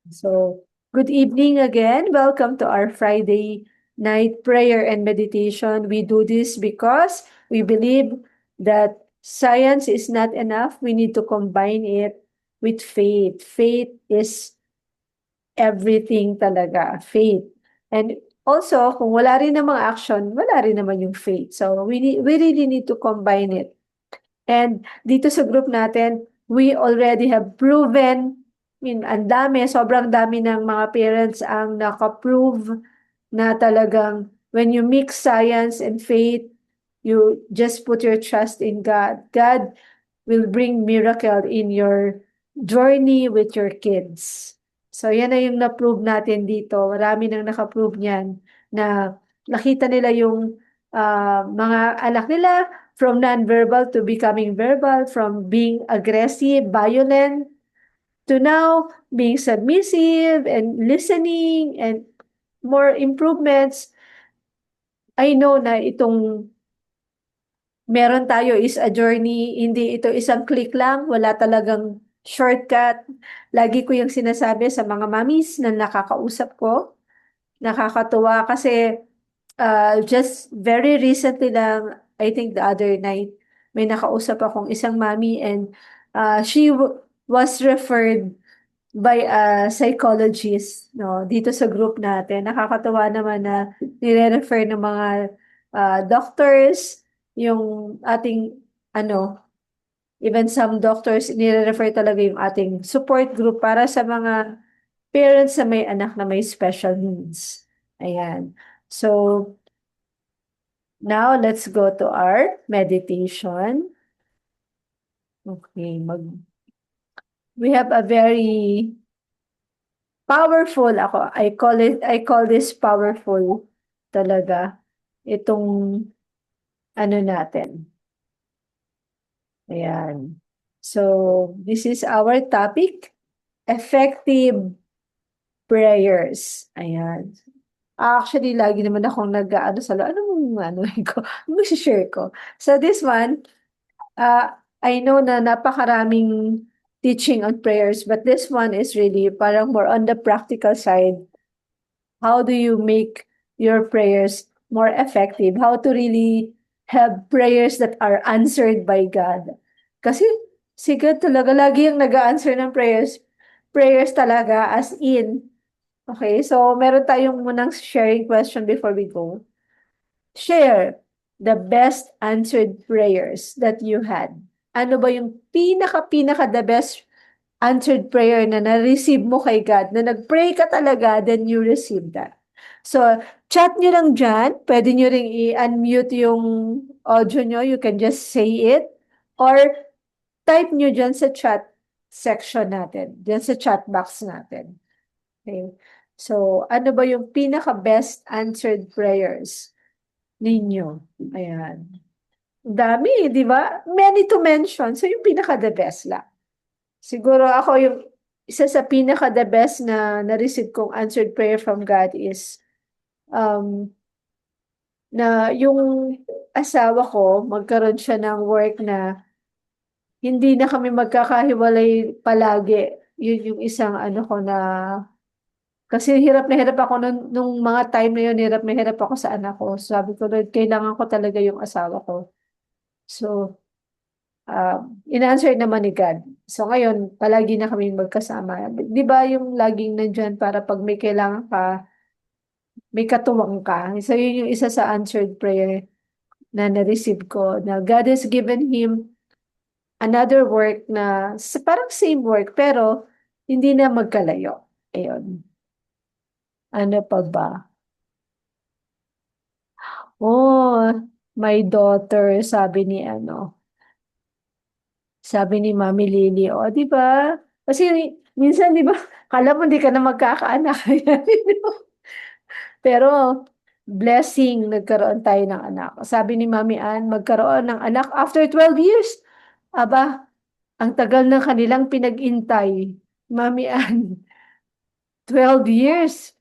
So, good evening again. Welcome to our Friday night prayer and meditation. We do this because we believe that science is not enough. We need to combine it with faith. Faith is everything talaga. Faith. And also, kung wala rin namang action, wala rin naman yung faith. So, we really need to combine it. And dito sa group natin, we already have proven, I mean, ang dami, sobrang dami ng mga parents ang nakaprove na talagang when you mix science and faith, you just put your trust in God. God will bring miracle in your journey with your kids. So yan na yung na-prove natin dito. Marami nang nakaprove niyan na nakita nila yung mga anak nila from non-verbal to becoming verbal, from being aggressive, violent, to now being submissive and listening and more improvements. I know na itong meron tayo is a journey, hindi ito isang click lang, wala talagang shortcut. Lagi ko yung sinasabi sa mga mommies na nakakausap ko, nakakatuwa kasi just very recently lang, I think the other night, may nakausap akong isang mommy and she was referred by a psychologist, no, dito sa group natin. Nakakatuwa naman na nire-refer ng mga doctors, yung ating, ano, even some doctors, nire-refer talaga yung ating support group para sa mga parents na may anak na may special needs. Ayan. So, now let's go to our meditation. Okay, we have a very powerful ako. I call this powerful talaga. Itong ano natin. Ayan. So, this is our topic, effective prayers. Ayan. Actually, lagi naman akong nag-ano sa ano mong ano ko, ano share ko. So this one, I know na napakaraming teaching on prayers, but this one is really parang more on the practical side. How do you make your prayers more effective? How to really have prayers that are answered by God? Kasi si God talaga lagi yung nag-answer ng prayers. Prayers talaga as in. Okay, so meron tayong munang sharing question before we go. Share the best answered prayers that you had. Ano ba yung pinaka the best answered prayer na na-receive mo kay God, na nag-pray ka talaga, then you receive that. So, chat nyo lang dyan. Pwede nyo ring i-unmute yung audio nyo. You can just say it. Or type nyo dyan sa chat section natin. Dyan sa chat box natin. Okay. So, ano ba yung pinaka-best answered prayers ninyo? Ayan. Dami, di ba? Many to mention. So, yung pinaka-the best lang. Siguro ako yung isa sa pinaka-the best na na-receive kong answered prayer from God is um, na yung asawa ko, magkaroon siya ng work na hindi na kami magkakahiwalay palagi. Yun yung isang ano ko na kasi hirap na hirap ako nung mga time na yun, hirap na hirap ako sa anak ko. Sabi ko, Lord, kailangan ko talaga yung asawa ko. So, in-answer naman ni God. So, ngayon, palagi na kami magkasama. Di ba yung laging nandyan para pag may kailangan ka, may katuwang ka. So, yun yung isa sa answered prayer na na-receive ko. Na God has given him another work na parang same work, pero hindi na magkalayo. Ayun. Ano pa ba? Oh, my daughter, sabi ni Mami Lily, oh, di ba? Kasi minsan, di ba, kala mo di ka na magkakaanak. Pero, blessing, nagkaroon tayo ng anak. Sabi ni Mami Ann, magkaroon ng anak after 12 years. Aba, ang tagal ng kanilang pinag-intay. Mami Ann, 12 years.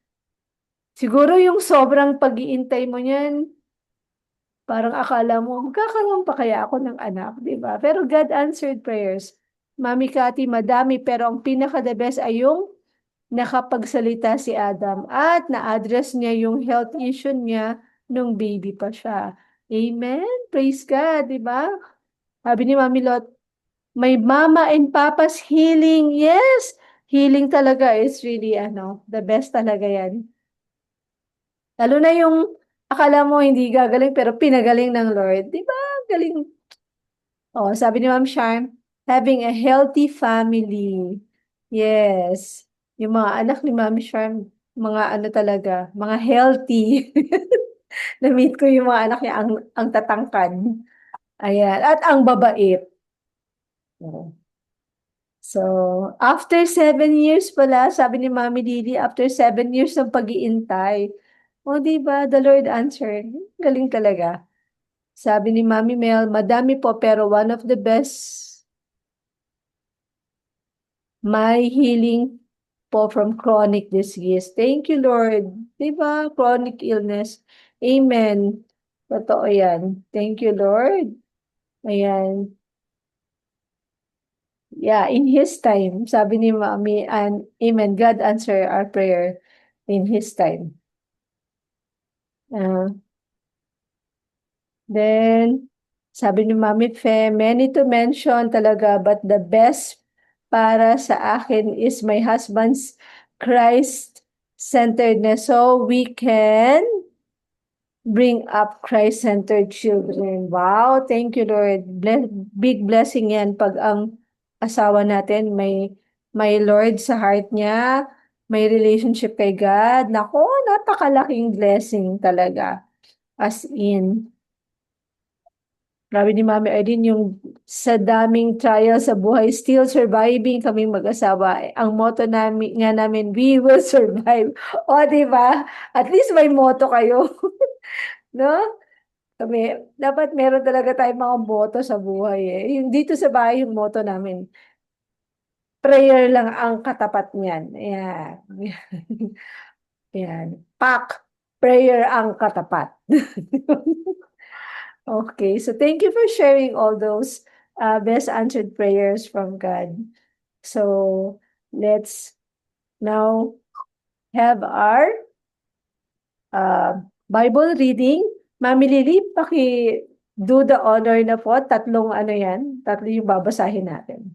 Siguro yung sobrang pag-iintay mo niyan, parang akala mo, magkakaroon pa kaya ako ng anak, di ba? Pero God answered prayers. Mami Kati, madami, pero ang pinaka-the best ay yung nakapagsalita si Adam at na-address niya yung health issue niya nung baby pa siya. Amen? Praise God, di ba? Sabi ni Mami Lot, may mama and papa's healing. Yes! Healing talaga is really, the best talaga yan. Lalo na yung akala mo hindi gagaling pero pinagaling ng Lord. Di ba? Galing. Oh, sabi ni Ma'am Charm, having a healthy family. Yes. Yung mga anak ni Ma'am Charm, mga ano talaga, mga healthy. Na-meet ko yung mga anak niya, ang tatangkad. Ayan. At ang babait. Oh. So, after 7 years pala, sabi ni Mami Lily, after 7 years ng pag-iintay, o di ba, the Lord answered. Galing talaga. Sabi ni Mami Mel, madami po pero one of the best, my healing po from chronic disease. Thank you, Lord. Di ba? Chronic illness. Amen. Totoo yan. Thank you, Lord. Ayan. Yeah, in His time, sabi ni Mami, and Amen, God answer our prayer in His time. Uh, then, sabi ni Mami Fe, many to mention talaga, but the best para sa akin is my husband's Christ-centeredness. So we can bring up Christ-centered children. Wow, thank you, Lord. Big blessing yan pag ang asawa natin may Lord sa heart niya, may relationship kay God. Nako, napakalaking blessing talaga. As in, grabe ni Mami Aileen, yung sa daming trial sa buhay, still surviving kaming mag-asawa. Ang motto namin, we will survive. O, di ba? At least may motto kayo. No? Kami, dapat meron talaga tayong mga motto sa buhay eh. Yung dito sa bahay, yung motto namin, prayer lang ang katapat niyan. Ayan. Ayan. Pak, prayer ang katapat. Okay, so thank you for sharing all those best answered prayers from God. So let's now have our Bible reading. Mami Lily, do the honor na po. Tatlong ano yan, tatlo yung babasahin natin.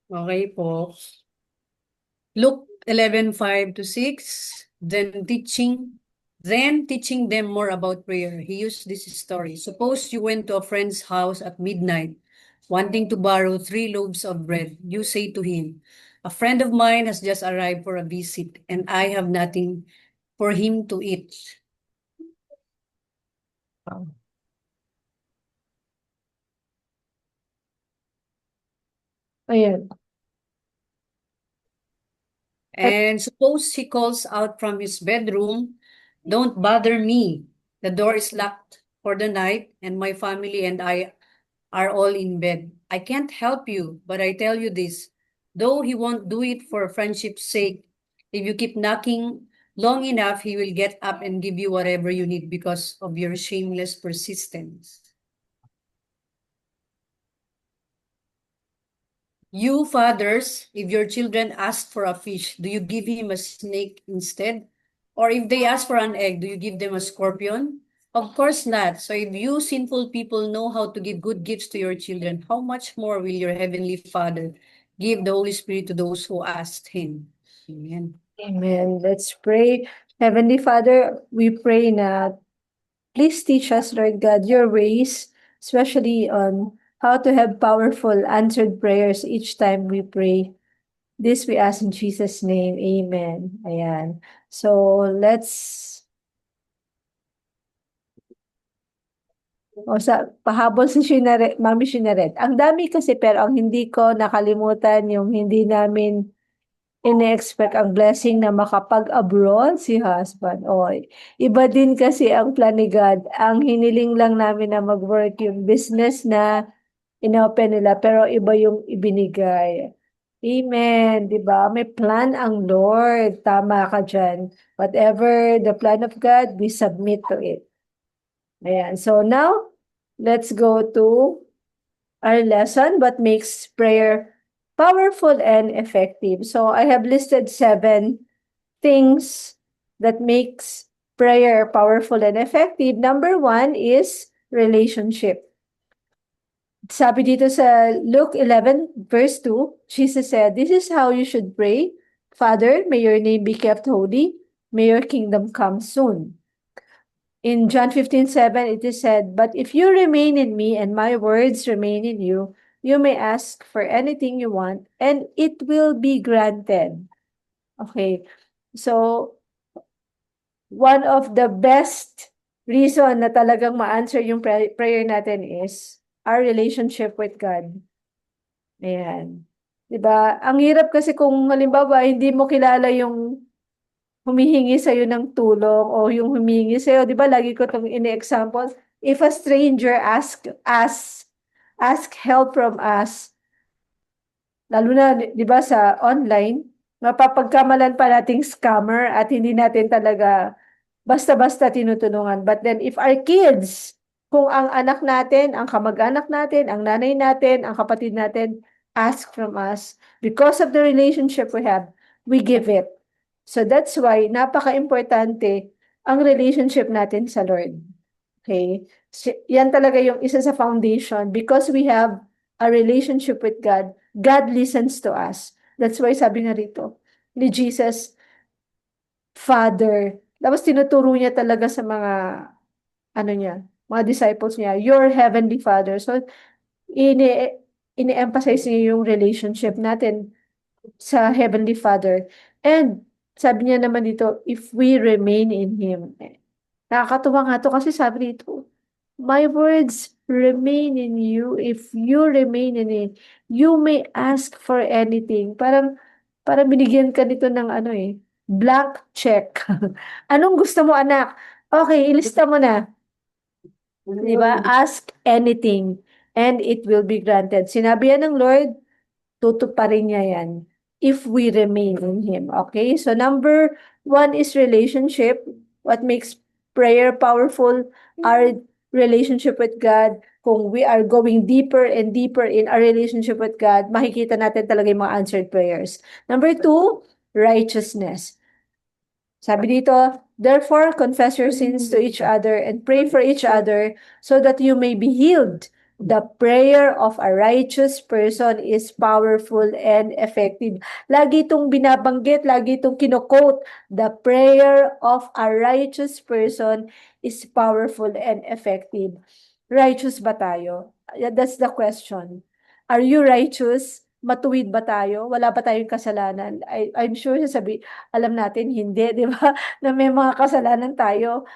Okay po. Luke 11:5-6, then teaching them more about prayer. He used this story. Suppose you went to a friend's house at midnight, wanting to borrow 3 loaves of bread. You say to him, a friend of mine has just arrived for a visit, and I have nothing for him to eat. Ayan. And suppose he calls out from his bedroom, don't bother me. The door is locked for the night, and my family and I are all in bed. I can't help you, but I tell you this, though he won't do it for friendship's sake, if you keep knocking long enough, he will get up and give you whatever you need because of your shameless persistence. You fathers, if your children ask for a fish, do you give him a snake instead? Or if they ask for an egg, do you give them a scorpion? Of course not. So if you sinful people know how to give good gifts to your children, how much more will your heavenly Father give the Holy Spirit to those who ask him? Amen. Amen. Let's pray. Heavenly Father, we pray na please teach us, Lord God, your ways, especially on how to have powerful answered prayers each time we pray. This we ask in Jesus' name. Amen. Ayan. So, pahabol si Mami Shinaret. Ang dami kasi pero ang hindi ko nakalimutan yung hindi namin ine-expect ang blessing na makapag-abroad si husband. O, iba din kasi ang plan ni God. Ang hiniling lang namin na mag-work yung business na inopen nila pero iba yung ibinigay. Amen, 'di ba? May plan ang Lord. Tama ka diyan. Whatever the plan of God, we submit to it. Ayan. So now, let's go to our lesson. What makes prayer powerful and effective. So I have listed 7 things that makes prayer powerful and effective. Number 1 is relationship. Sabi dito sa Luke 11 verse 2, Jesus said, "This is how you should pray. Father, may your name be kept holy. May your kingdom come soon." In John 15:7, it is said, "But if you remain in me and my words remain in you, you may ask for anything you want and it will be granted." Okay. So, one of the best reason na talagang ma-answer yung prayer natin is our relationship with God. Ayan. 'Di ba? Ang hirap kasi kung halimbawa hindi mo kilala yung humihingi sa'yo ng tulong o yung humihingi sa'yo, 'di ba lagi ko 'tong ini-example, if a stranger ask help from us, lalo na 'di ba sa online, mapapagkamalan pa nating scammer at hindi natin talaga basta-basta tinutulungan. But then if our kids, kung ang anak natin, ang kamag-anak natin, ang nanay natin, ang kapatid natin, ask from us, because of the relationship we have, we give it. So that's why, napaka-importante ang relationship natin sa Lord. Okay? Yan talaga yung isa sa foundation. Because we have a relationship with God, God listens to us. That's why sabi nga rito, ni Jesus, Father. Tapos tinuturo niya talaga sa mga, ano niya, mga disciples niya, your heavenly Father. So, ini-emphasize niya yung relationship natin sa heavenly Father. And, sabi niya naman dito, if we remain in Him. Nakakatuwa nga to kasi sabi dito, my words remain in you. If you remain in it, you may ask for anything. Parang binigyan ka nito ng ano blank check. Anong gusto mo, anak? Okay, ilista mo na. Di ba? Ask anything and it will be granted. Sinabi yan ng Lord, tutuparin niya yan if we remain in Him. Okay? So number 1 is relationship. What makes prayer powerful? Our relationship with God. Kung we are going deeper and deeper in our relationship with God, makikita natin talaga yung mga answered prayers. Number 2, righteousness. Sabi dito, therefore, confess your sins to each other and pray for each other so that you may be healed. The prayer of a righteous person is powerful and effective. Lagi itong binabanggit, lagi itong kino-quote. The prayer of a righteous person is powerful and effective. Righteous ba tayo? That's the question. Are you righteous? Matuwid ba tayo? Wala ba tayong kasalanan? I'm sure alam natin hindi, di ba? Na may mga kasalanan tayo.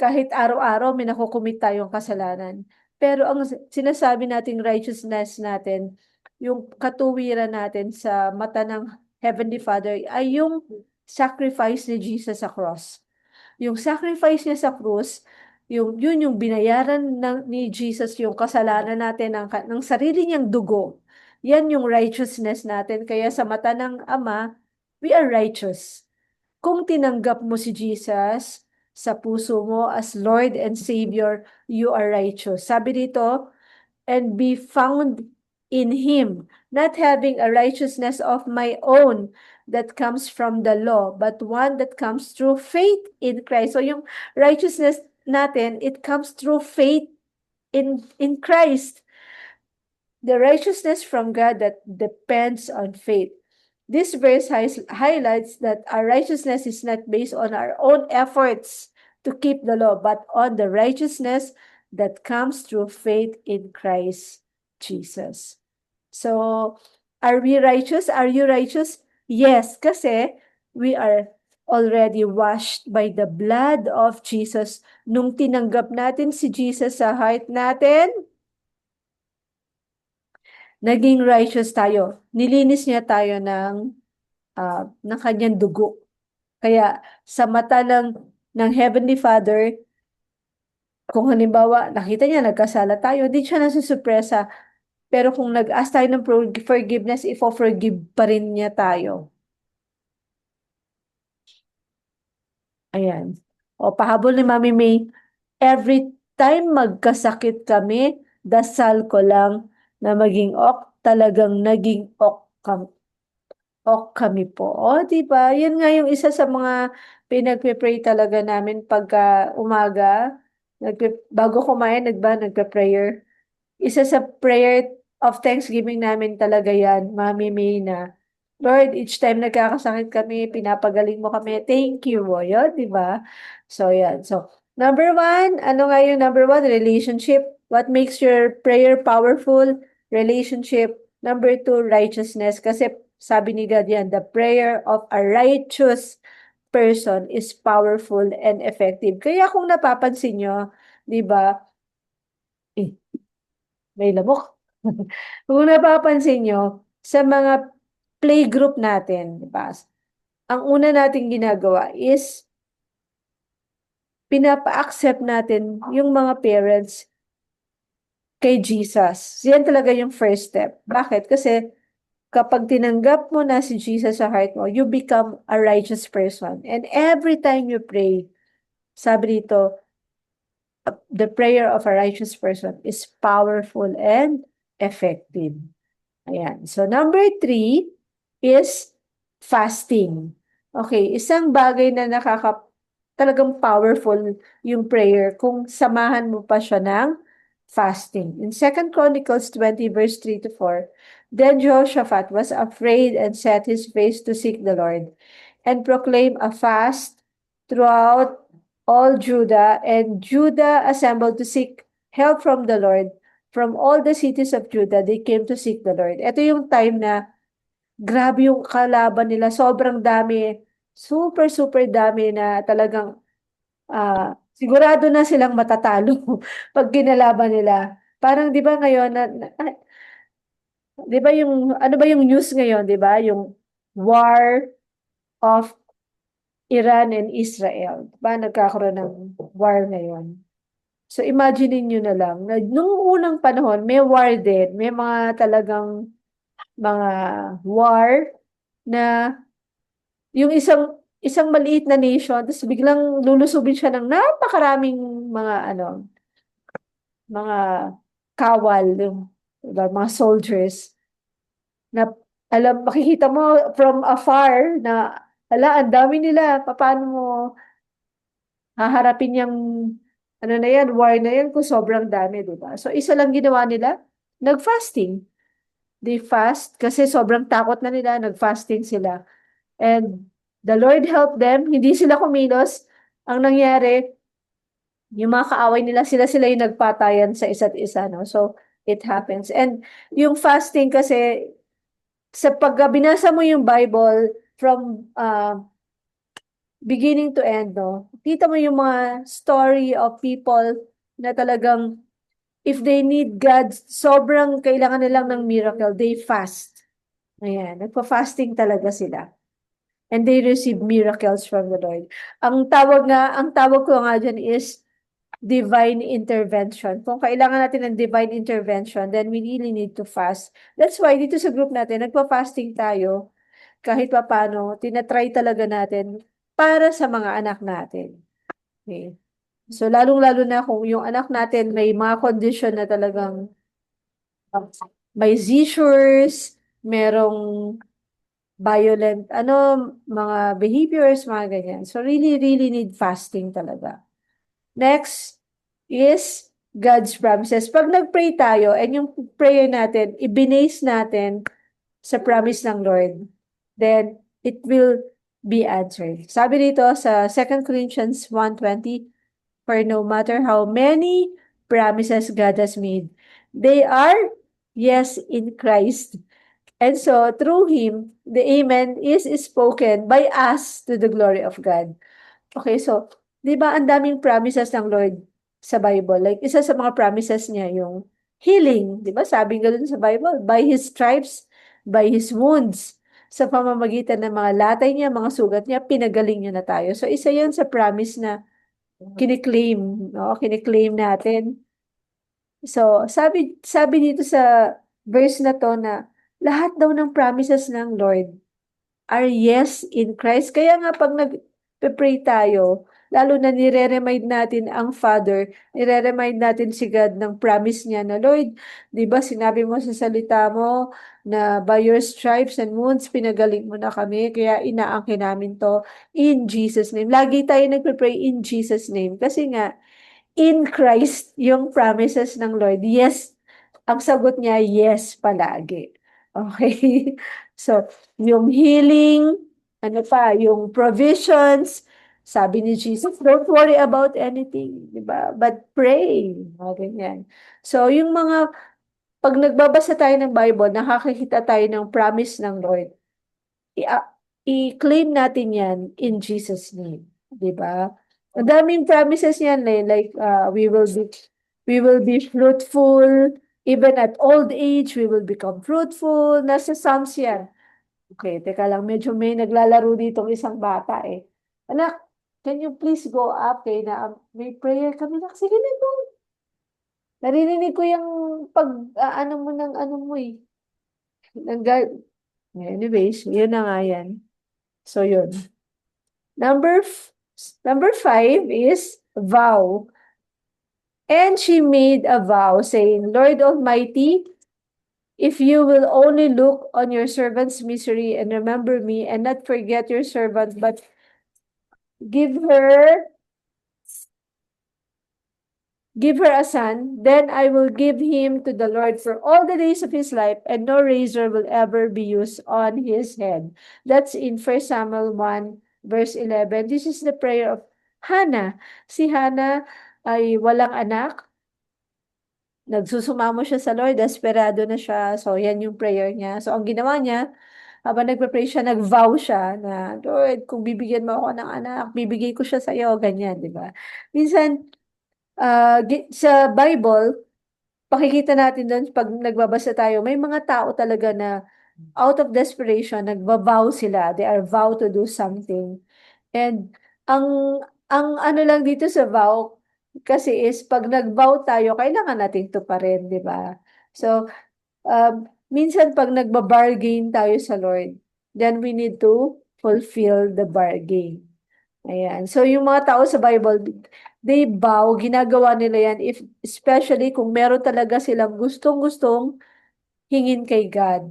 Kahit araw-araw may nakukumit tayong kasalanan. Pero ang sinasabi nating righteousness natin, yung katuwiran natin sa mata ng Heavenly Father ay yung sacrifice ni Jesus sa cross. Yung sacrifice niya sa cross, yun yung binayaran ni Jesus yung kasalanan natin ng sarili niyang dugo. Yan yung righteousness natin. Kaya sa mata ng Ama, we are righteous. Kung tinanggap mo si Jesus sa puso mo as Lord and Savior, you are righteous. Sabi dito, and be found in Him, not having a righteousness of my own that comes from the law, but one that comes through faith in Christ. So yung righteousness natin, it comes through faith in Christ. The righteousness from God that depends on faith. This verse highlights that our righteousness is not based on our own efforts to keep the law, but on the righteousness that comes through faith in Christ Jesus. So, are we righteous? Are you righteous? Yes, kasi we are already washed by the blood of Jesus. Nung tinanggap natin si Jesus sa heart natin, naging righteous tayo. Nilinis niya tayo ng kanyang dugo. Kaya sa mata ng Heavenly Father, kung halimbawa nakita niya nagkasala tayo, di siya nasusupresa. Pero kung nag-ask tayo ng forgiveness, ifo-forgive pa rin niya tayo. Ayan. O pahabol ni Mami May, every time magkasakit kami, dasal ko lang na maging ok, talagang naging ok kam o kami po. O, di ba? Yan nga yung isa sa mga pinagpe-pray talaga namin pagka umaga. Bago kumain, nagpe-prayer. Isa sa prayer of thanksgiving namin talaga yan, Mami May, na Lord, each time nagkakasakit kami, pinapagaling mo kami. Thank you, o. Yun, di ba? So, yan. So, number one, ano nga yung number one? Relationship. What makes your prayer powerful? Relationship. Number two, righteousness. Kasi sabi ni God yan, the prayer of a righteous person is powerful and effective. Kaya kung napapansin nyo, di ba, eh, may lamok. Kung napapansin nyo, sa mga playgroup natin, di ba, ang una nating ginagawa is pinapa-accept natin yung mga parents kay Jesus. Yan talaga yung first step. Bakit? Kasi kapag tinanggap mo na si Jesus sa heart mo, you become a righteous person. And every time you pray, sabi dito, the prayer of a righteous person is powerful and effective. Ayan. So, number three is fasting. Okay, isang bagay na talagang powerful yung prayer kung samahan mo pa siya ng fasting. In 2 Chronicles 20 verse 3 to 4, then Jehoshaphat was afraid and set his face to seek the Lord and proclaim a fast throughout all Judah, and Judah assembled to seek help from the Lord. From all the cities of Judah, they came to seek the Lord. Ito yung time na grabe yung kalaban nila. Sobrang dami. Super, super dami na talagang sigurado na silang matatalo pag kinalaban nila. Parang 'di ba ngayon 'di ba yung ano ba yung news ngayon, 'di ba? Yung war of Iran and Israel. 'Di ba nagkakaroon ng war ngayon? So imagine niyo na lang na nung unang panahon may war din, may mga talagang mga war na yung isang maliit na nation tapos biglang lulusubin siya ng napakaraming mga mga kawal, yung, diba, mga soldiers na makikita mo from afar na ang dami nila, paano mo haharapin yung ano na yan, war na yan kung sobrang dami, diba? So isa lang ginawa nila, nag-fasting. They fast kasi sobrang takot na nila, nag-fasting sila. And the Lord helped them, hindi sila kumilos. Ang nangyari, yung mga kaaway nila, sila yung nagpatayan sa isa't isa, no? So, it happens. And yung fasting kasi, sa pag binasa mo yung Bible from beginning to end, no? Kita mo yung mga story of people na talagang if they need God, sobrang kailangan nilang ng miracle, they fast. Ayan, nagpa-fasting talaga sila. And they receive miracles from the Lord. Ang tawag ko nga dyan is divine intervention. Kung kailangan natin ng divine intervention, then we really need to fast. That's why dito sa group natin, nagpa-fasting tayo kahit pa paano, tinatry talaga natin para sa mga anak natin. Okay? So, lalong-lalo na kung yung anak natin may mga condition na talagang may seizures, merong violent, mga behaviors, mga ganyan. So, really, really need fasting talaga. Next is God's promises. Pag nag-pray tayo, and yung prayer natin, i-base natin sa promise ng Lord, then it will be answered. Sabi dito sa 2 Corinthians 1:20, for no matter how many promises God has made, they are yes in Christ. And so, through Him, the Amen is spoken by us to the glory of God. Okay, so, di ba ang daming promises ng Lord sa Bible? Like, isa sa mga promises niya yung healing. Di ba? Sabi nga dun sa Bible, by His stripes, by His wounds, sa pamamagitan ng mga latay niya, mga sugat niya, pinagaling niya na tayo. So, isa yan sa promise na kiniklaim, no? Kiniklaim natin. So, sabi dito sa verse na to na lahat daw ng promises ng Lord are yes in Christ. Kaya nga pag nag-pray tayo, lalo na nire-remind natin ang Father, nire-remind natin si God ng promise niya na, Lord, di ba sinabi mo sa salita mo na by your stripes and wounds, pinagaling mo na kami, kaya inaangkin namin to in Jesus' name. Lagi tayo nagpe-pray in Jesus' name kasi nga, in Christ yung promises ng Lord. Yes, ang sagot niya, yes palagi. Okay? So, yung healing, ano pa, yung provisions, sabi ni Jesus, don't worry about anything, di ba? But pray. Mga ganyan. So, yung mga, pag nagbabasa tayo ng Bible, nakakikita tayo ng promise ng Lord. I-claim natin yan in Jesus' name. Di ba? Ang daming promises yan eh. Like, we will be fruitful. Even at old age, we will become fruitful. Nasa Psalms yan. Okay, teka lang. Medyo may naglalaro ditong isang bata eh. Anak, can you please go up? Okay, na may prayer kami na. Sige na, go. Narinig ko yung pag, ano mo ng ano mo eh. Ng, anyways, yun na nga yan. So, yun. Number f- Number 5 is vow. And she made a vow saying, Lord Almighty, if you will only look on your servant's misery and remember me and not forget your servant, but give her give her a son, then I will give him to the Lord for all the days of his life, and no razor will ever be used on his head. That's in 1 Samuel 1, verse 11. This is the prayer of Hannah. Si Hannah ay walang anak. Nagsusumamo siya sa Lord, desperado na siya. So, yan yung prayer niya. So, ang ginawa niya, habang nagpe-pray siya, nag-vow siya na, Lord, kung bibigyan mo ako ng anak, bibigay ko siya sa iyo, ganyan, di ba? Minsan, sa Bible, pakikita natin doon pag nagbabasa tayo, may mga tao talaga na out of desperation, nagva-vow sila. They are vow to do something. And ang ano lang dito sa vow kasi is pag nag-vow tayo, kailangan natin tuparin, di ba? So, minsan pag nagba-bargain tayo sa Lord, then we need to fulfill the bargain. Ayan. So, yung mga tao sa Bible, they vow, ginagawa nila yan, especially kung meron talaga silang gustong-gustong hingin kay God.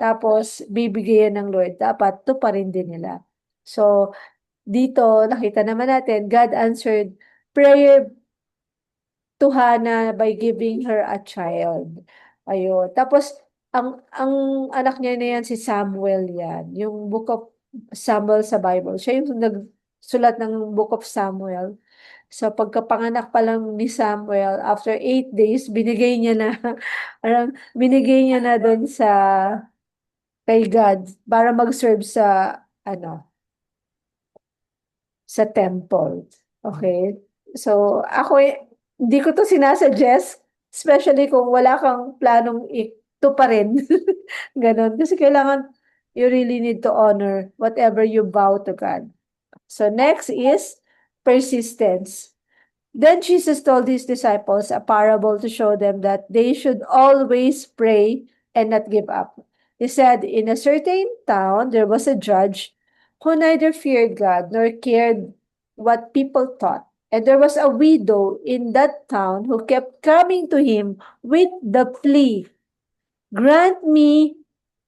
Tapos, bibigyan ng Lord. Dapat, tuparin din nila. So, dito, nakita naman natin, God answered prayer to Hannah by giving her a child. Ayun. Tapos, ang anak niya na yan, si Samuel yan. Yung Book of Samuel sa Bible. Siya yung nagsulat ng Book of Samuel. So, pagkapanganak pa lang ni Samuel, after 8 days, binigay niya na, parang binigay niya na doon kay God para mag-serve ano, sa temple. Okay? So, ako, hindi ko to sinasuggest, especially kung wala kang planong ito pa rin. Ganon. Kasi kailangan, you really need to honor whatever you vow to God. So, next is persistence. Then Jesus told his disciples a parable to show them that they should always pray and not give up. He said, in a certain town, there was a judge who neither feared God nor cared what people thought. And there was a widow in that town who kept coming to him with the plea, grant me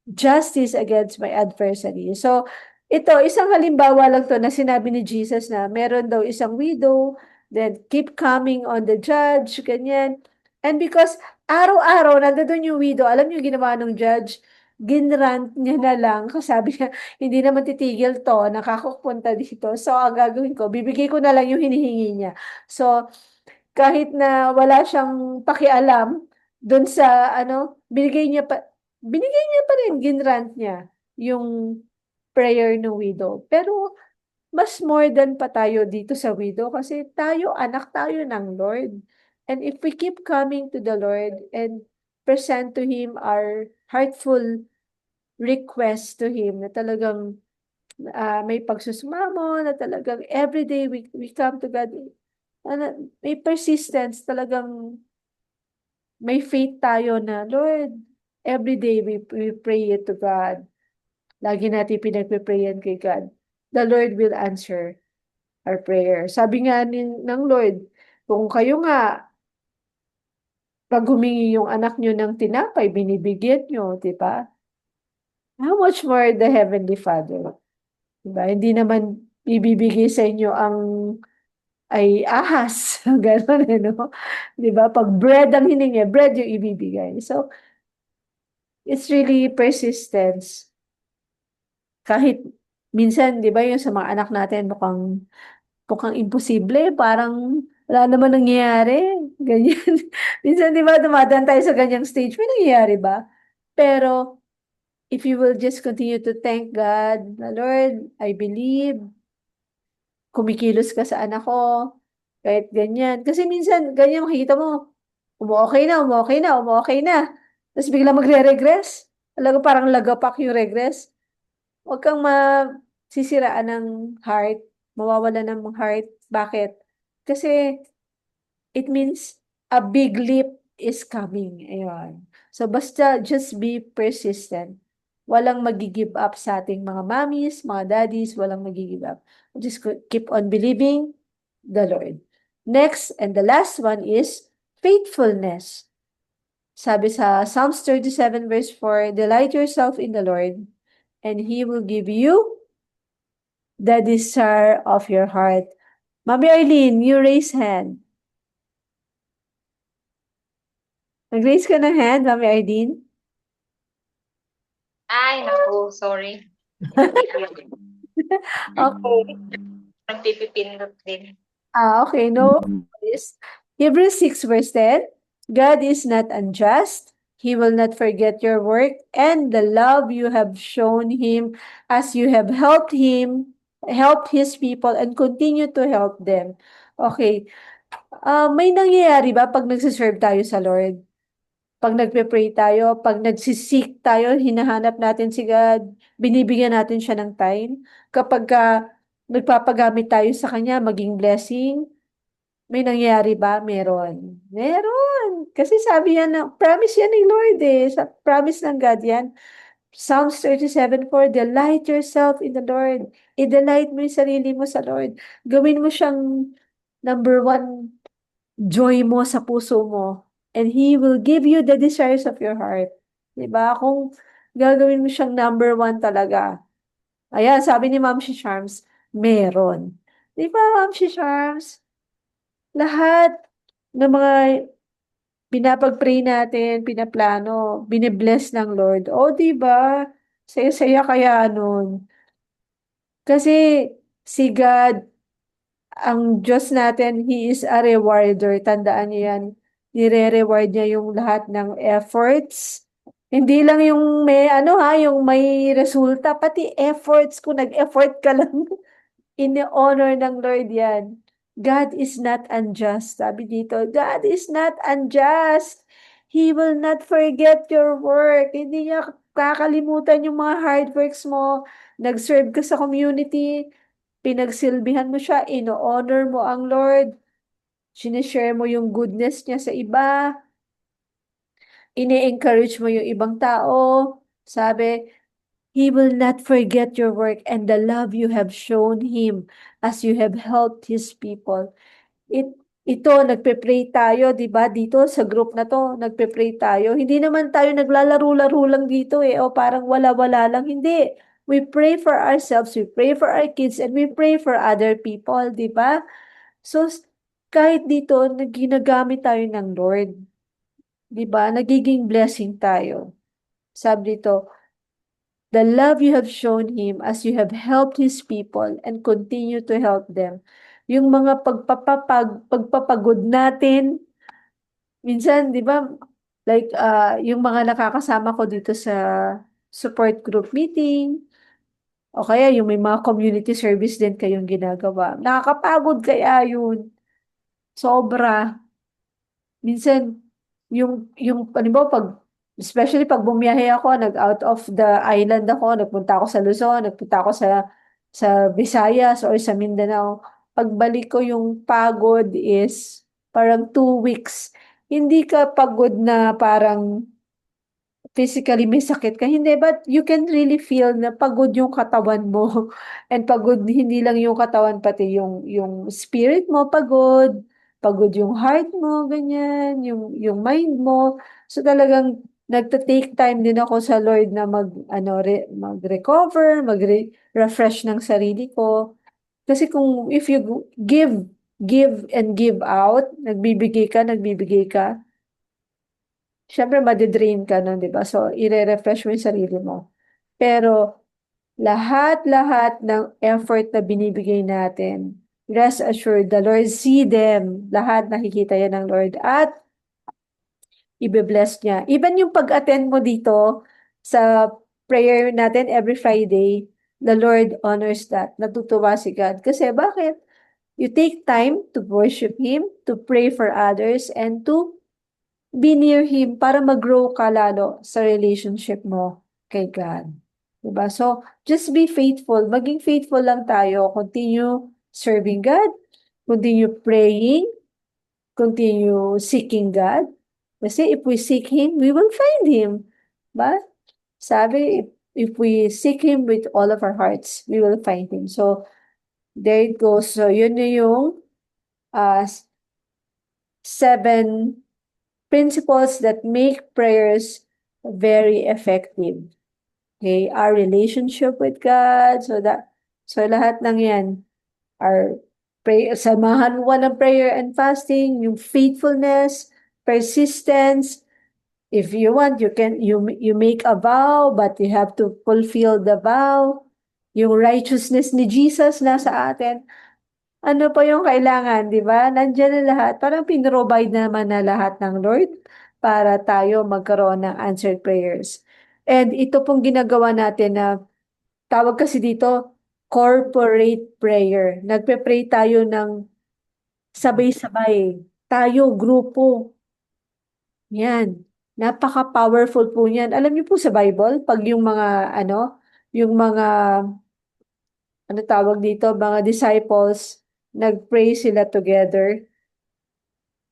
justice against my adversary. So, ito, isang halimbawa lang to na sinabi ni Jesus na meron daw isang widow, then keep coming on the judge, ganyan. And because araw-araw, nandoon yung widow, alam niyo ginawa ng judge, ginrant niya na lang. Kasi sabi niya, hindi naman titigil to, nakakapunta dito. So, ang gagawin ko, bibigay ko na lang yung hinihingi niya. So, kahit na wala siyang pakialam doon sa ano, binigay niya pa rin, ginrant niya yung prayer ng widow. Pero mas more than pa tayo dito sa widow kasi tayo, anak tayo ng Lord. And if we keep coming to the Lord and present to Him our heartful request to Him na talagang may pagsusumamo, na talagang everyday we come to God, may persistence, talagang may faith tayo na, Lord, everyday we pray it to God. Lagi natin pinagpe-prayan kay God. The Lord will answer our prayer. Sabi nga ng Lord, kung kayo nga, pag humingi yung anak nyo ng tinapay, binibigyan nyo, di ba? How much more the Heavenly Father? Di ba? Hindi naman ibibigay sa inyo ang ay ahas. Ganon, no? Di ba? Pag bread ang hiningi, bread yung ibibigay. So, it's really persistence. Kahit minsan, di ba, yung sa mga anak natin, mukhang imposible, parang wala naman nangyayari. Ganyan. Minsan, di ba, dumadaan tayo sa ganyang stage, may nangyayari ba? Pero, if you will just continue to thank God, the Lord, I believe, kumikilos ka sa anak ko, kahit ganyan. Kasi minsan, ganyan makikita mo, umu-okay na, umu-okay na, umu-okay na. Tapos bigla magre-regress. Talaga parang lagapak yung regress. Huwag kang masisiraan ng heart, mawawala ng heart. Bakit? Kasi it means a big leap is coming. Ayun. So basta just be persistent. Walang magi-give up sa ating mga mommies, mga daddies, walang magi-give up. Just keep on believing the Lord. Next, and the last one is faithfulness. Sabi sa Psalms 37 verse 4, delight yourself in the Lord, and He will give you the desire of your heart. Mami Arlene, you raise hand. Nag-raise ka ng hand, Mami Arlene? Ay, naku, sorry. Okay. Nagpipipindot din. Okay, no worries. Hebrews 6 verse 10, God is not unjust. He will not forget your work and the love you have shown Him as you have helped Him, helped His people, and continue to help them. Okay. May nangyayari ba pag nagsiserve tayo sa Lord? Pag nagpe-pray tayo, pag nagsisik tayo, hinahanap natin si God, binibigyan natin siya ng time. Kapag nagpapagamit tayo sa Kanya, maging blessing, may nangyayari ba? Meron. Meron. Kasi sabi yan, promise yan ni Lord eh. Promise ng God yan. Psalms 37:4, delight yourself in the Lord. I-delight mo yung sarili mo sa Lord. Gawin mo siyang number one joy mo sa puso mo. And He will give you the desires of your heart. Diba? Kung gagawin mo siyang number one talaga. Ayan, sabi ni Ma'am si Charms, meron. Diba, Ma'am si Charms? Lahat ng mga pinapag-pray natin, pinaplano, binibless ng Lord. O, diba? Saya-saya kaya nun. Kasi si God, ang Diyos natin, He is a rewarder. Tandaan niyo yan. Nire-reward niya yung lahat ng efforts. Hindi lang yung may yung may resulta, pati efforts. Kung nag-effort ka lang, ini-honor ng Lord yan. God is not unjust. Sabi dito, God is not unjust. He will not forget your work. Hindi niya kakalimutan yung mga hard works mo. Nag-serve ka sa community, pinagsilbihan mo siya, ino-honor mo ang Lord, sinishare mo yung goodness niya sa iba, ini-encourage mo yung ibang tao. Sabi, He will not forget your work and the love you have shown Him as you have helped His people. Ito, nagpe-pray tayo, di ba? Dito sa group na to, nagpe-pray tayo. Hindi naman tayo naglalaro-laro lang dito eh, o parang wala-wala lang. Hindi. We pray for ourselves, we pray for our kids, and we pray for other people, di ba? So, kahit dito, ginagamit tayo ng Lord. Di ba? Nagiging blessing tayo. Sabi dito, the love you have shown Him as you have helped His people and continue to help them. Yung mga pagpapagod natin, minsan, di ba, like, yung mga nakakasama ko dito sa support group meeting, o kaya yung may mga community service din kayong ginagawa. Nakakapagod kaya yun. Sobra. Minsan, especially pag bumiyahe ako, nag-out of the island ako, nagpunta ako sa Luzon, nagpunta ako sa Visayas or sa Mindanao. Pagbalik ko yung pagod is parang 2 weeks. Hindi ka pagod na parang physically may sakit ka. Hindi, but you can really feel na pagod yung katawan mo. And pagod, hindi lang yung katawan, pati yung spirit mo pagod. Pagod yung heart mo, ganyan, yung mind mo. So talagang nagta-take time din ako sa Lord na mag-recover, mag-refresh ng sarili ko. Kasi kung if you give and give out, nagbibigay ka, syempre madidrain ka nun, di ba? So, ire-refresh mo yung sarili mo. Pero, lahat-lahat ng effort na binibigay natin, rest assured, the Lord see them. Lahat nakikita yan ng Lord at ibe-bless niya. Even yung pag-attend mo dito sa prayer natin every Friday, the Lord honors that. Natutuwa si God. Kasi bakit? You take time to worship Him, to pray for others, and to be near Him para mag-grow ka lalo sa relationship mo kay God. Diba? So, just be faithful. Maging faithful lang tayo. Continue serving God. Continue praying. Continue seeking God. Kasi if we seek Him, we will find Him. Ba? Sabi, if we seek Him with all of our hearts, we will find Him. So, there it goes. So, yun na yung uh, 7 principles that make prayers very effective. Okay, our relationship with God, so lahat ng 'yan, our samahan mo ng prayer and fasting, yung faithfulness, persistence. If you want, you make a vow, but you have to fulfill the vow. Yung righteousness ni Jesus nasa atin. Ano pa yung kailangan, di ba? Nandiyan na lahat. Parang pinrovide naman na lahat ng Lord para tayo magkaroon ng answered prayers. And ito pong ginagawa natin na tawag kasi dito, corporate prayer. Nagpe-pray tayo ng sabay-sabay. Tayo, grupo. Yan. Napaka-powerful po yan. Alam niyo po sa Bible, pag yung yung mga ano tawag dito, mga disciples, nag-pray sila together.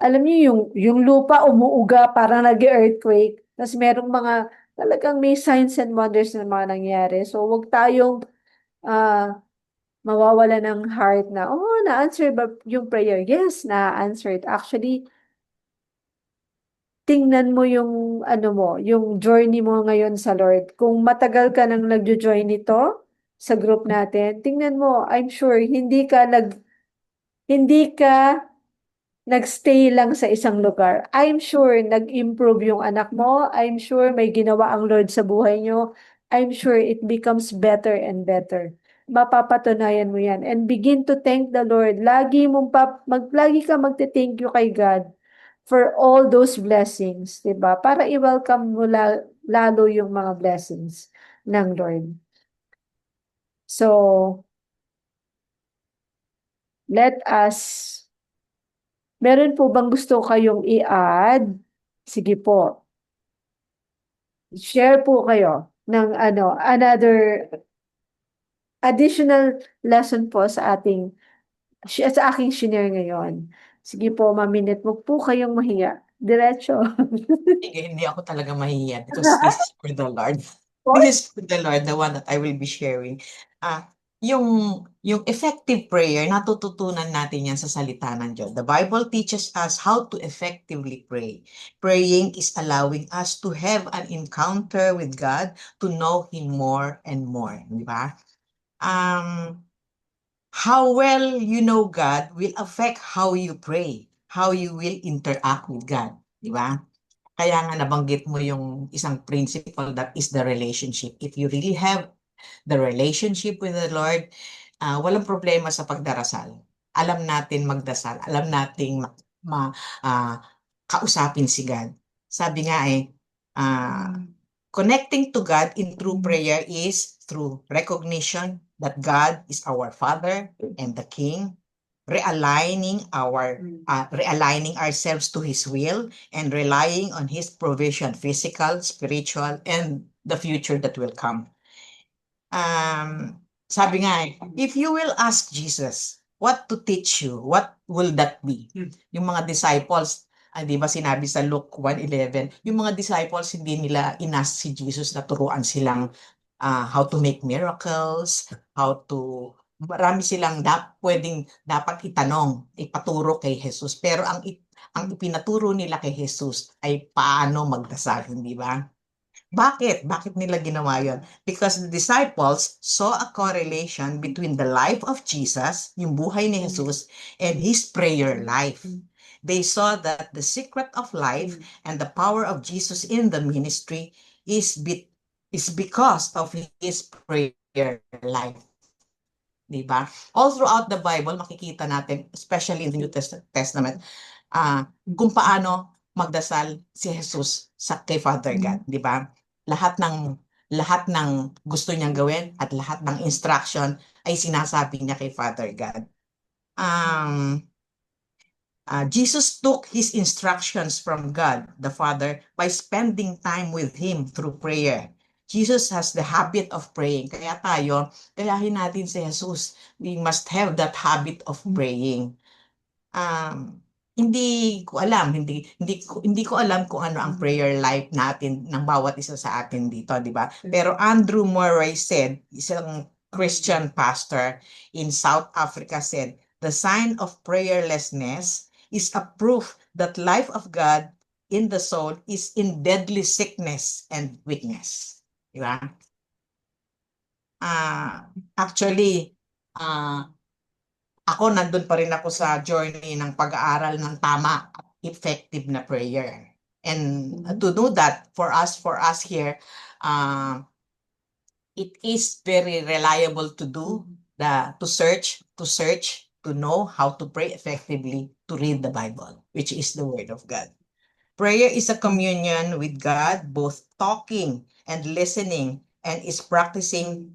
Alam niyo yung lupa umuuga, parang nag-earthquake. Tapos merong mga, talagang may signs and wonders na mga nangyari. So, wag tayong ah, mawawala ng heart na, oh, na-answer ba yung prayer? Yes, na-answered. Actually, tingnan mo yung, yung journey mo ngayon sa Lord. Kung matagal ka nang nagjo-join nito sa group natin, tingnan mo, I'm sure, hindi ka nagstay lang sa isang lugar. I'm sure nag-improve yung anak mo. I'm sure may ginawa ang Lord sa buhay nyo. I'm sure it becomes better and better. Mapapatunayan mo yan. And begin to thank the Lord. Lagi ka magte-thank you kay God for all those blessings, 'di ba? Para i-welcome mo lalo yung mga blessings ng Lord. So, let us meron po bang gusto kayong i-add? Sige po. Share po kayo ng another additional lesson po sa aking share ngayon. Sige po, ma-minute mo po kayong mahiya. Diretso. Sige, hindi ako talaga mahihiya because this is for the Lord. This is for the Lord, the one that I will be sharing. Yung effective prayer, natututunan natin yan sa salita ng Diyos. The Bible teaches us how to effectively pray. Praying is allowing us to have an encounter with God, to know Him more and more. Di ba? How well you know God will affect how you pray, how you will interact with God. Di ba? Kaya nga nabanggit mo yung isang principle, that is the relationship. If you really have the relationship with the Lord, walang problema sa pagdarasal. Alam natin magdasal. Alam natin kausapin si God. Sabi nga connecting to God in true prayer is through recognition that God is our Father and the King, realigning ourselves to His will and relying on His provision, physical, spiritual, and the future that will come. Sabi nga, if you will ask Jesus what to teach you, what will that be? Yung mga disciples, Di ba sinabi sa Luke 1:11, yung mga disciples hindi nila inask si Jesus na turuan silang how to make miracles, marami silang dapat itanong, ipaturo kay Jesus. Pero ang ipinaturo nila kay Jesus ay paano magdasal, hindi ba? Bakit? Bakit nila ginawa yun? Because the disciples saw a correlation between the life of Jesus, yung buhay ni Jesus, and his prayer life. They saw that the secret of life and the power of Jesus in the ministry is because of his prayer life. Diba? All throughout the Bible, makikita natin, especially in the New Testament, kung paano magdasal si Jesus kay Father God, di ba? Lahat ng gusto niyang gawin at lahat ng instruction ay sinasabi niya kay Father God. Jesus took his instructions from God, the Father, by spending time with him through prayer. Jesus has the habit of praying. Kaya gayahin natin si Jesus. We must have that habit of praying. Hindi ko alam, hindi ko alam kung ano ang prayer life natin ng bawat isa sa atin dito, di ba? Pero Andrew Murray said, isang Christian pastor in South Africa said, the sign of prayerlessness is a proof that life of God in the soul is in deadly sickness and weakness. Di ba? Actually, ako nandun pa rin ako sa journey ng pag-aaral ng tama at effective na prayer. And to do that, for us here, it is very reliable to do, to search, to know how to pray effectively, to read the Bible, which is the Word of God. Prayer is a communion with God, both talking and listening, and is practicing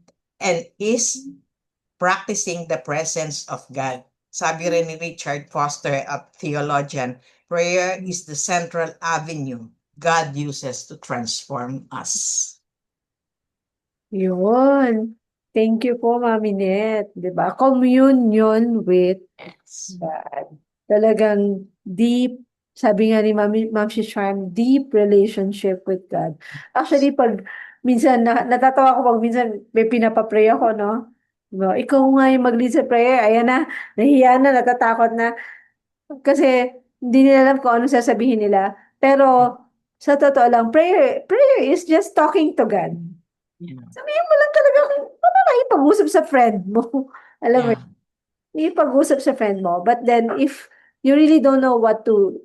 the presence of God. Sabi rin ni Richard Foster, a theologian, prayer is the central avenue God uses to transform us. Yun. Thank you po, Mami Net. 'Di ba? Communion with God. Talagang deep, sabi nga ni Ma'am Charm, deep relationship with God. Actually, pag minsan, natatawa ko pag minsan may pinapapray ako, no? Diba? Ikaw nga yung mag-lead sa prayer. Ayan na, nahiya na, natatakot na. Kasi hindi nila alam kung ano sasabihin nila. Pero sa totoo lang, prayer is just talking to God. Yeah. Sabihin mo lang talaga kung paano nakipag-usap sa friend mo. Alam mo, Yeah. ipag-usap sa friend mo. But then, if you really don't know what to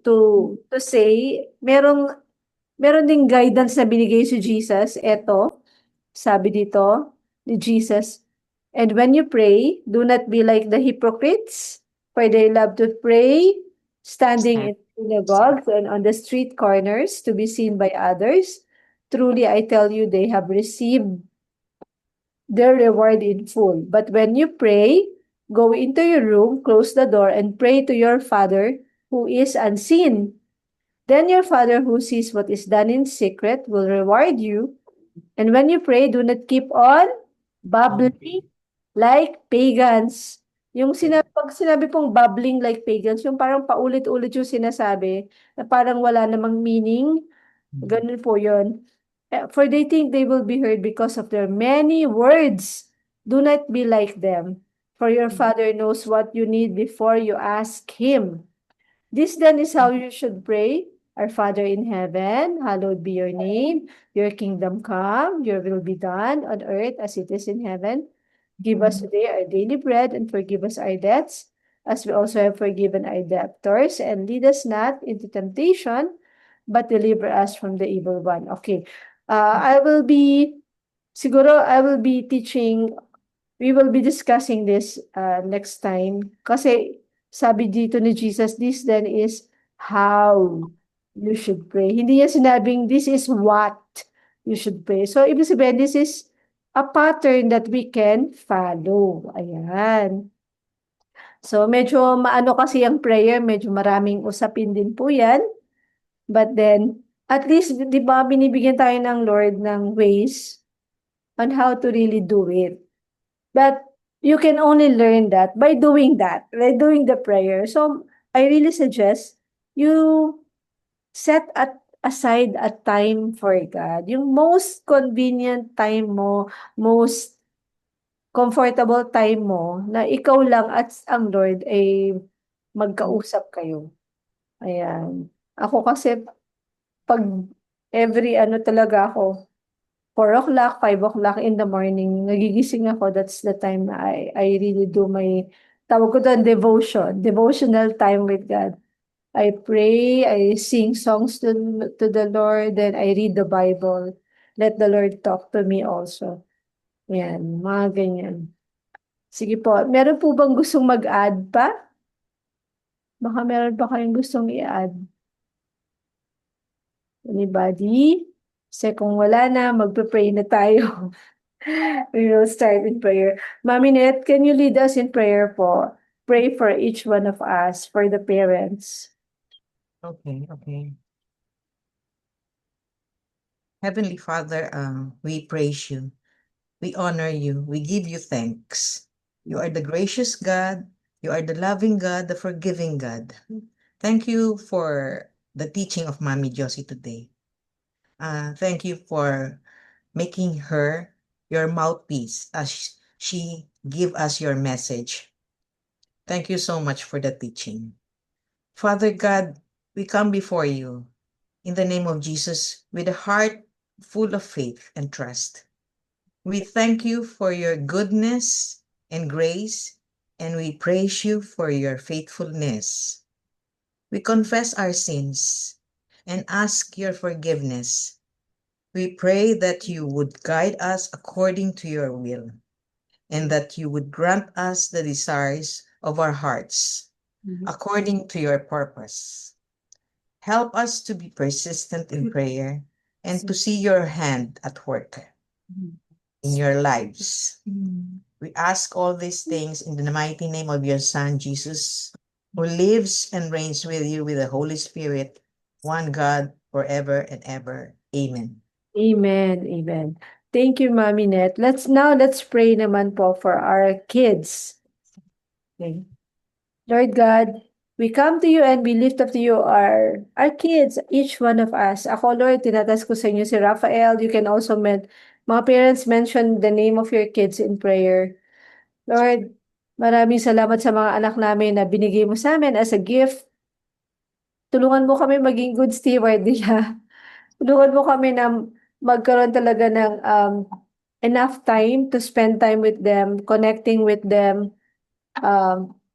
say, meron ding guidance na binigay si Jesus. Eto, sabi dito ni Jesus, and when you pray, do not be like the hypocrites, for they love to pray, standing in synagogues and on the street corners to be seen by others. Truly, I tell you, they have received their reward in full. But when you pray, go into your room, close the door, and pray to your Father who is unseen. Then your Father who sees what is done in secret will reward you. And when you pray, do not keep on babbling like pagans. Pag sinabi pong babbling like pagans, yung parang paulit-ulit yung sinasabi, na parang wala namang meaning. Ganun po yun. For they think they will be heard because of their many words. Do not be like them, for your Father knows what you need before you ask Him. This then is how you should pray. Our Father in heaven, hallowed be your name. Your kingdom come, your will be done on earth as it is in heaven. Give us today our daily bread and forgive us our debts, as we also have forgiven our debtors. And lead us not into temptation, but deliver us from the evil one. Okay. I will be teaching, we will be discussing this next time. Kasi sabi dito ni Jesus, this then is how you should pray. Hindi niya sinabing this is what you should pray. So, ibig sabihin, this is a pattern that we can follow. Ayan. So, medyo maano kasi ang prayer, medyo maraming usapin din po yan. But then, at least, di ba, binibigyan tayo ng Lord ng ways on how to really do it. But you can only learn that by doing the prayer. So, I really suggest you aside a time for God. Yung most convenient time mo, most comfortable time mo, na ikaw lang at ang Lord ay magkausap kayo. Ayan. Ako kasi, pag every ano talaga ako, 4 o'clock, 5 o'clock in the morning, nagigising ako. That's the time na I really do my, tawag ko doon, devotional time with God. I pray, I sing songs to the Lord, then I read the Bible. Let the Lord talk to me also. Yan, mga ganyan. Sige po, meron po bang gustong mag-add pa? Baka meron pa kayong gustong i-add. Anybody? Kasi kung wala na, magpe-pray na tayo. We will start in prayer. Mami Net, can you lead us in prayer po? Pray for each one of us, for the parents. Okay, okay. Heavenly Father, we praise you. We honor you. We give you thanks. You are the gracious God. You are the loving God, the forgiving God. Thank you for the teaching of Mommy Josie today. Thank you for making her your mouthpiece as she give us your message. Thank you so much for the teaching. Father God, we come before you in the name of Jesus with a heart full of faith and trust. We thank you for your goodness and grace, and we praise you for your faithfulness. We confess our sins and ask your forgiveness. We pray that you would guide us according to your will, and that you would grant us the desires of our hearts according to your purpose. Help us to be persistent in prayer and to see your hand at work in your lives. We ask all these things in the mighty name of your Son, Jesus, who lives and reigns with you with the Holy Spirit, one God, forever and ever. Amen. Amen. Amen. Thank you, Mami Net. Let's pray naman po for our kids. Okay. Lord God, we come to you and we lift up to you our kids, each one of us. Ako, Lord, tinatas ko sa inyo si Raphael. You can also mga parents mention the name of your kids in prayer. Lord, maraming salamat sa mga anak namin na binigay mo sa amin as a gift. Tulungan mo kami maging good steward nila. Tulungan mo kami na magkaroon talaga ng enough time to spend time with them, connecting with them.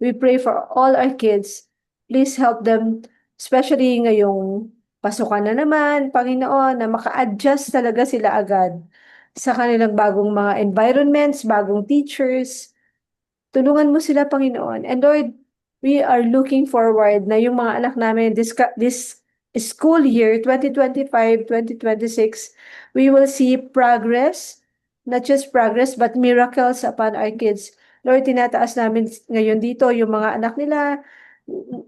We pray for all our kids. Please help them, especially ngayong pasukan na naman, Panginoon, na maka-adjust talaga sila agad sa kanilang bagong mga environments, bagong teachers. Tulungan mo sila, Panginoon. And Lord, we are looking forward na yung mga anak namin this school year, 2025-2026, we will see progress, not just progress, but miracles upon our kids. Lord, tinataas namin ngayon dito yung mga anak nila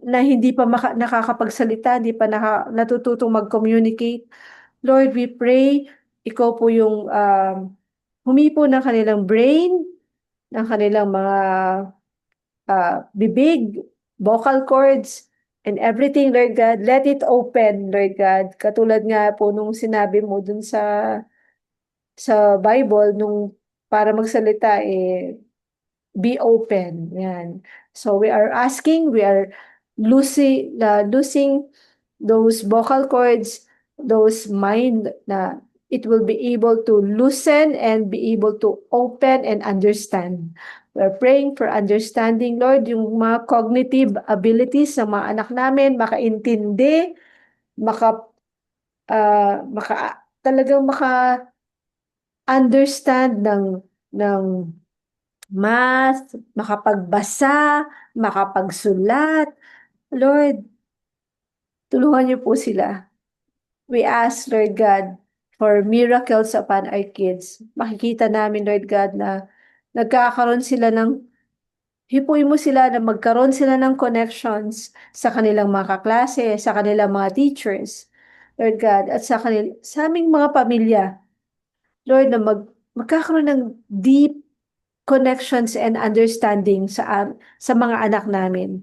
na hindi pa nakakapagsalita, hindi pa natututong mag-communicate. Lord, we pray, ikaw po yung humipo ng kanilang brain, ng kanilang mga bibig, vocal cords, and everything, Lord God. Let it open, Lord God. Katulad nga po nung sinabi mo dun sa Bible, nung para magsalita, be open. Yan. So we are losing those vocal cords, those mind na it will be able to loosen and be able to open and understand. We're praying for understanding, Lord, yung mga cognitive abilities ng mga anak namin, makaintindi, talagang maka-understand ng math, makapagbasa, makapagsulat. Lord, tulungan niyo po sila. We ask, Lord God, for miracles upon our kids. Makikita namin, Lord God, na nagkakaroon sila hipuin mo sila na magkaroon sila ng connections sa kanilang mga kaklase, sa kanilang mga teachers, Lord God, at sa aming mga pamilya. Lord, na magkakaroon ng deep connections and understanding sa mga anak namin.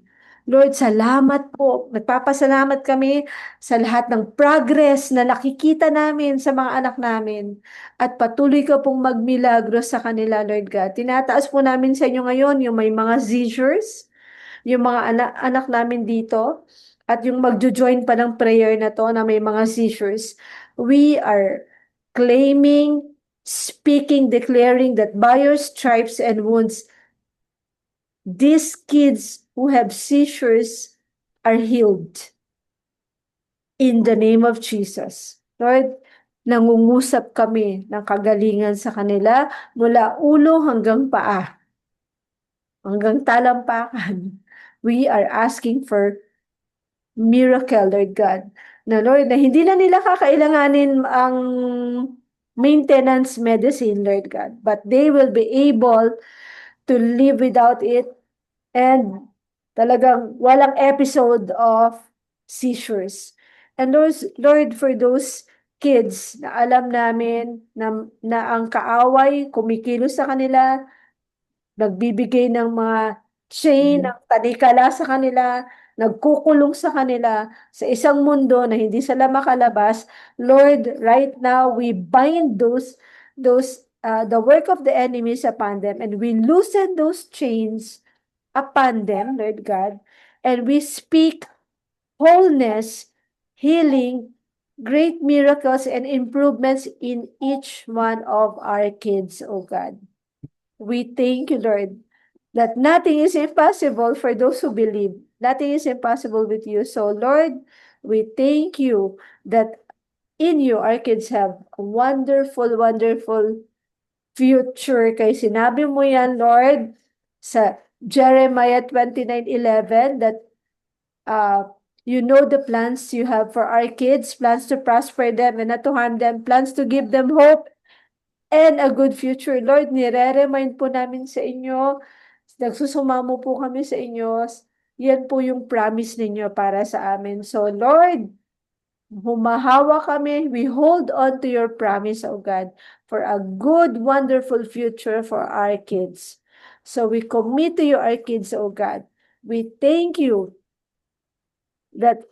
Lord, salamat po. Nagpapasalamat kami sa lahat ng progress na nakikita namin sa mga anak namin. At patuloy ka pong magmilagro sa kanila, Lord God. Tinataas po namin sa inyo ngayon yung may mga seizures, yung mga anak namin dito, at yung magjo-join pa ng prayer na to na may mga seizures. We are claiming, speaking, declaring that by your stripes and wounds, these kids who have seizures are healed in the name of Jesus. Lord, nangungusap kami ng kagalingan sa kanila mula ulo hanggang paa, hanggang talampakan. We are asking for miracle, Lord God. Na Lord, na hindi na nila kakailanganin ang maintenance medicine, Lord God, but they will be able to live without it. And talagang walang episode of seizures. And Lord, for those kids na alam namin na ang kaaway kumikilos sa kanila, nagbibigay ng mga chain, ng tanikala sa kanila, nagkukulong sa kanila sa isang mundo na hindi sila makalabas. Lord, right now we bind the work of the enemies upon them, and we loosen those chains upon them, Lord God, and we speak wholeness, healing, great miracles, and improvements in each one of our kids, oh God. We thank you, Lord, that nothing is impossible for those who believe. Nothing is impossible with you. So, Lord, we thank you that in you, our kids have a wonderful, wonderful future. Kay sinabi mo yan, Lord, sa Jeremiah 29:11, that you know the plans you have for our kids, plans to prosper them and not to harm them, plans to give them hope and a good future. Lord, nire-remind po namin sa inyo, nagsusumamo po kami sa inyo, yan po yung promise ninyo para sa amin. So Lord, humahawa kami, we hold on to your promise, O God, for a good, wonderful future for our kids. So we commit to you our kids, O God. We thank you that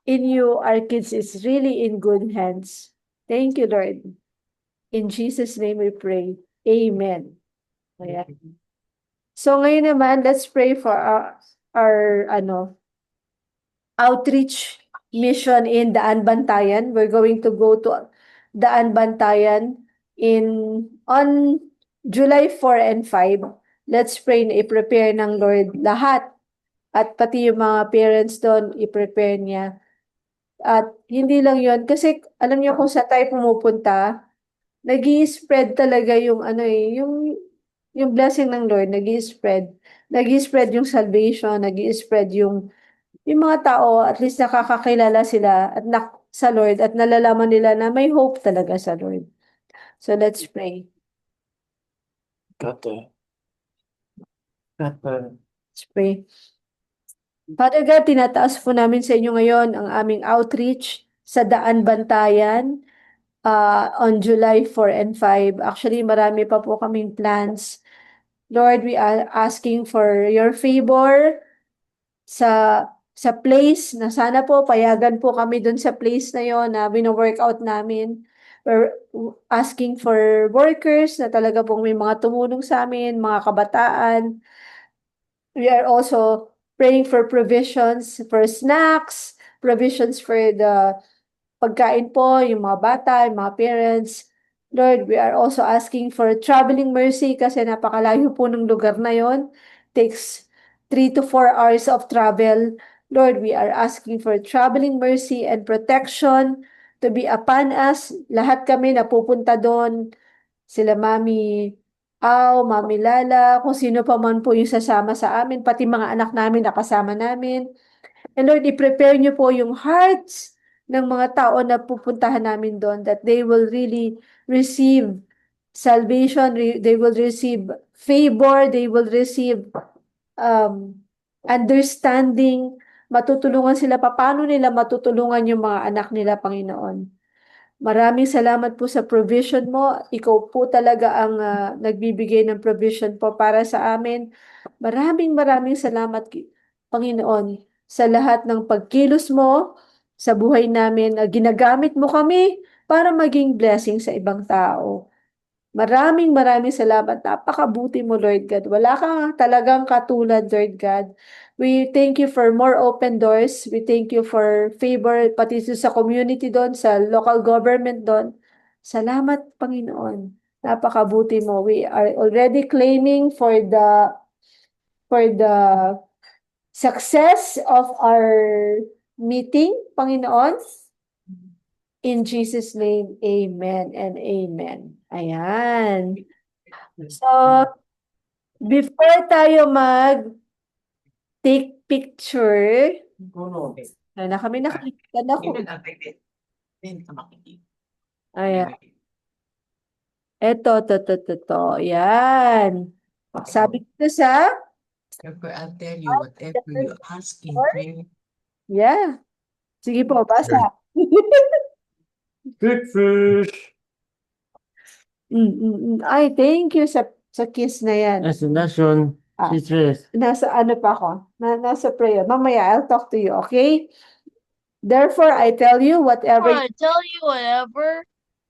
in you our kids is really in good hands. Thank you, Lord. In Jesus' name we pray. Amen. Ayan. So ngayon naman, let's pray for our outreach mission in Daan Bantayan. We're going to go to Daan Bantayan on July 4 and 5. Let's pray na i-prepare ng Lord lahat, at pati yung mga parents doon, i-prepare niya. At hindi lang yon, kasi alam niyo kung saan tayo pumupunta, nag-i-spread talaga yung yung blessing ng Lord, nag-i-spread. Nag-i-spread yung salvation, nag-i-spread yung mga tao, at least nakakakilala sila at sa Lord, at nalalaman nila na may hope talaga sa Lord. So let's pray. Let's pray. Father God, tinataas po namin sa inyo ngayon ang aming outreach sa Daan Bantayan on July 4 and 5. Actually, marami pa po kaming plans. Lord, we are asking for your favor sa place na sana po payagan po kami dun sa place na yon na wino-workout namin. We're asking for workers na talaga pong may mga tumulong sa amin, mga kabataan. We are also praying for provisions for snacks, provisions for the pagkain po, yung mga bata, yung mga parents. Lord, we are also asking for traveling mercy kasi napakalayo po ng lugar na yon. Takes 3 to 4 hours of travel. Lord, we are asking for traveling mercy and protection to be upon us. Lahat kami napupunta doon. Sila Mami Mami Lala, kung sino pa man po yung sasama sa amin, pati mga anak namin nakasama namin. And Lord, i-prepare niyo po yung hearts ng mga tao na pupuntahan namin doon, that they will really receive salvation, they will receive favor, they will receive understanding, matutulungan sila paano nila matutulungan yung mga anak nila, Panginoon. Maraming salamat po sa provision mo. Ikaw po talaga ang nagbibigay ng provision po para sa amin. Maraming salamat Panginoon, sa lahat ng pagkilos mo sa buhay namin, na ginagamit mo kami para maging blessing sa ibang tao. Maraming maraming salamat. Napakabuti mo, Lord God. Wala kang talagang katulad, Lord God. We thank you for more open doors. We thank you for favor, pati sa community doon, sa local government doon. Salamat, Panginoon. Napakabuti mo. We are already claiming for the success of our meeting, Panginoon. In Jesus' name, amen and amen. Ayan. So, before tayo take picture, na kami nakalimutan ako. Even affected. Hindi ka makikita. Ayan. Eto, to. Yan. Sabi ko sa, Therefore, I'll tell you whatever you ask in prayer. yeah. Sige po, basa. Big fish. Ay, thank you sa kiss na yan. As a nation, Ah. citrus. Nasa ano pa ako? Nasa prayer. Mamaya, I'll talk to you, okay? Therefore, I tell you whatever. I tell you whatever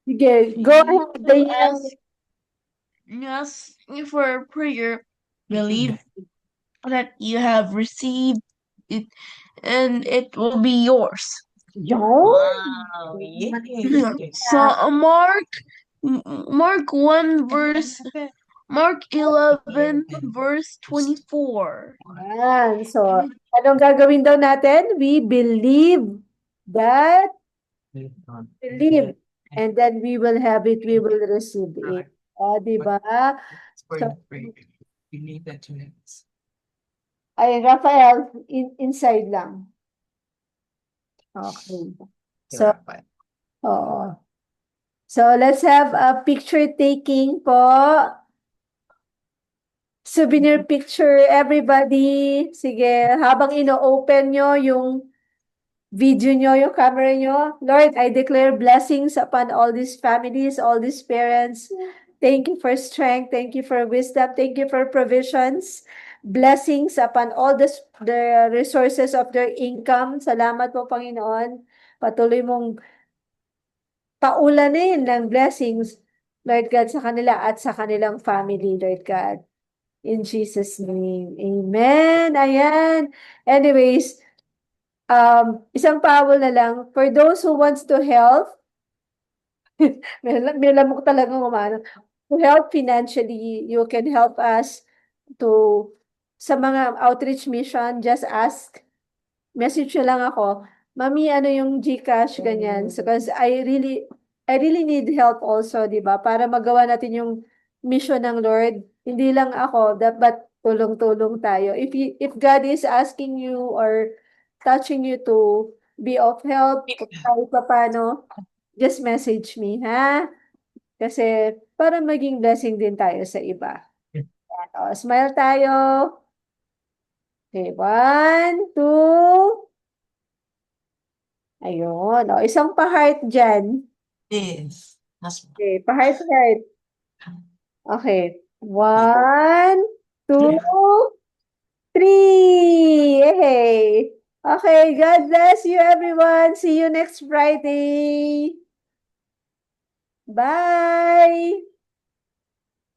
Sige, go ahead. you Diane. ask for prayer, believe that you have received it, and it will be yours. Yun. Wow, yes. So Mark 1 verse Mark 11 verse 24. Yan. So, anong gagawin daw natin? We believe that, believe, and then we will have it, we will receive it. O, diba? For So- the prayer. Believe that you have. Ay, Rafael, inside lang. Okay. So, oo. So, let's have a picture taking po. Souvenir picture, everybody. Sige, habang ino-open nyo yung video nyo, yung camera nyo. Lord, I declare blessings upon all these families, all these parents. Thank you for strength. Thank you for wisdom. Thank you for provisions. Blessings upon all the resources of their income. Salamat po, Panginoon. Patuloy mong paulanin ng blessings, Lord God, sa kanila at sa kanilang family, Lord God. In Jesus' name. Amen. Ayan. Anyways, isang pawol na lang. For those who wants to help, may lamok talagang umano. To help financially, you can help us to sa mga outreach mission, just ask. Message nyo lang ako. Mami, ano yung GCash, ganyan. So, because I really need help also, di ba? Para magawa natin yung mission ng Lord. Hindi lang ako, but tulong-tulong tayo. If God is asking you or touching you to be of help, kahit pa paano, just message me, ha? Kasi para maging blessing din tayo sa iba. O, smile tayo. Okay, 1, 2. Ayun. O, isang pa-heart dyan. Yes. Okay, pa-heart. Okay. 1, 2, 3. Hey. Okay, God bless you everyone. See you next Friday. Bye.